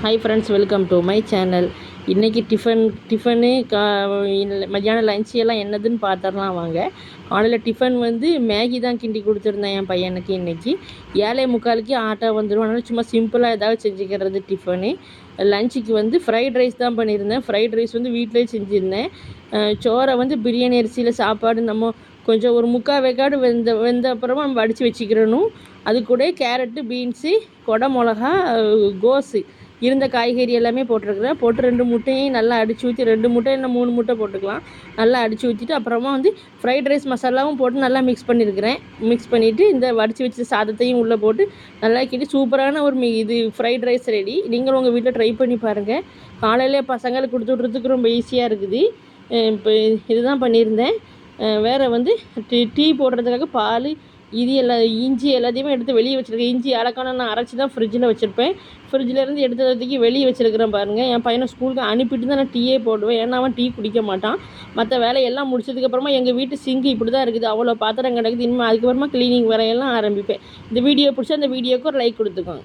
Hi friends, welcome to my channel. இன்றைக்கி tiffin மத்தியானம் lunch எல்லாம் என்னதுன்னு பார்த்துடலாம் வாங்க. காலையில் டிஃபன் வந்து மேகி தான் கிண்டி கொடுத்துருந்தேன் என் பையனுக்கு. இன்றைக்கி 7:45 ஆட்டோ வந்துடும். அதனால் சும்மா சிம்பிளாக ஏதாவது செஞ்சுக்கிறது டிஃபனு. லஞ்சுக்கு வந்து ஃப்ரைட் ரைஸ் தான் பண்ணியிருந்தேன். ஃப்ரைட் ரைஸ் வந்து வீட்டிலே செஞ்சுருந்தேன். சோறை வந்து பிரியாணி அரிசியில் சாப்பாடு நம்ம கொஞ்சம் ஒரு 3/4 வேக்காடு வெந்த அப்புறமா நம்ம வடித்து வச்சுக்கிறணும். அது கூட கேரட்டு, பீன்ஸு, கொடை மிளகா, கோஸு இருந்த காய்கறி எல்லாமே போட்டிருக்கிறேன். போட்டு 2 முட்டையும் நல்லா அடித்து ஊற்றி, 2 முட்டை இல்லை 3 முட்டை போட்டுக்கலாம். நல்லா அடித்து ஊற்றிட்டு அப்புறமா வந்து ஃப்ரைட் ரைஸ் மசாலாவும் போட்டு நல்லா மிக்ஸ் பண்ணியிருக்கிறேன். மிக்ஸ் பண்ணிவிட்டு இந்த வடித்து வச்ச சாதத்தையும் உள்ளே போட்டு நல்லா கிண்டி சூப்பரான ஒரு இது ஃப்ரைட் ரைஸ் ரெடி. நீங்களும் உங்கள் வீட்டில் ட்ரை பண்ணி பாருங்கள். காலையிலே பசங்களுக்கு கொடுத்து விட்றதுக்கு ரொம்ப ஈஸியாக இருக்குது. இப்போ இதுதான் பண்ணியிருந்தேன். வேறு வந்து டீ போடுறதுக்காக பால், இது இஞ்சி எல்லாத்தையுமே எடுத்து வெளியே வச்சுருக்கேன். இஞ்சி அரைக்கான நான் அரைச்சி தான் ஃப்ரிட்ஜில் வச்சுருப்பேன். ஃப்ரிட்ஜிலேருந்து எடுத்ததுக்கு வெளியே வச்சுருக்கிறேன் பாருங்கள். என் பையனை ஸ்கூலுக்கு அனுப்பிட்டு தான் நான் டீயே போடுவேன். ஏன்னா அவன் டீ குடிக்க மாட்டான். மற்ற வேலையெல்லாம் முடிச்சதுக்கப்புறமா எங்கள் வீட்டு சிங்க் இப்படி தான் இருக்குது. அவ்வளோ பாத்திரம் கிடக்குது. இனிமேல் அதுக்கப்புறமா க்ளீனிங் வேலையெல்லாம் ஆரம்பிப்பேன். இந்த வீடியோ பிடிச்சா அந்த வீடியோக்கு ஒரு லைக் கொடுத்துக்கோங்க.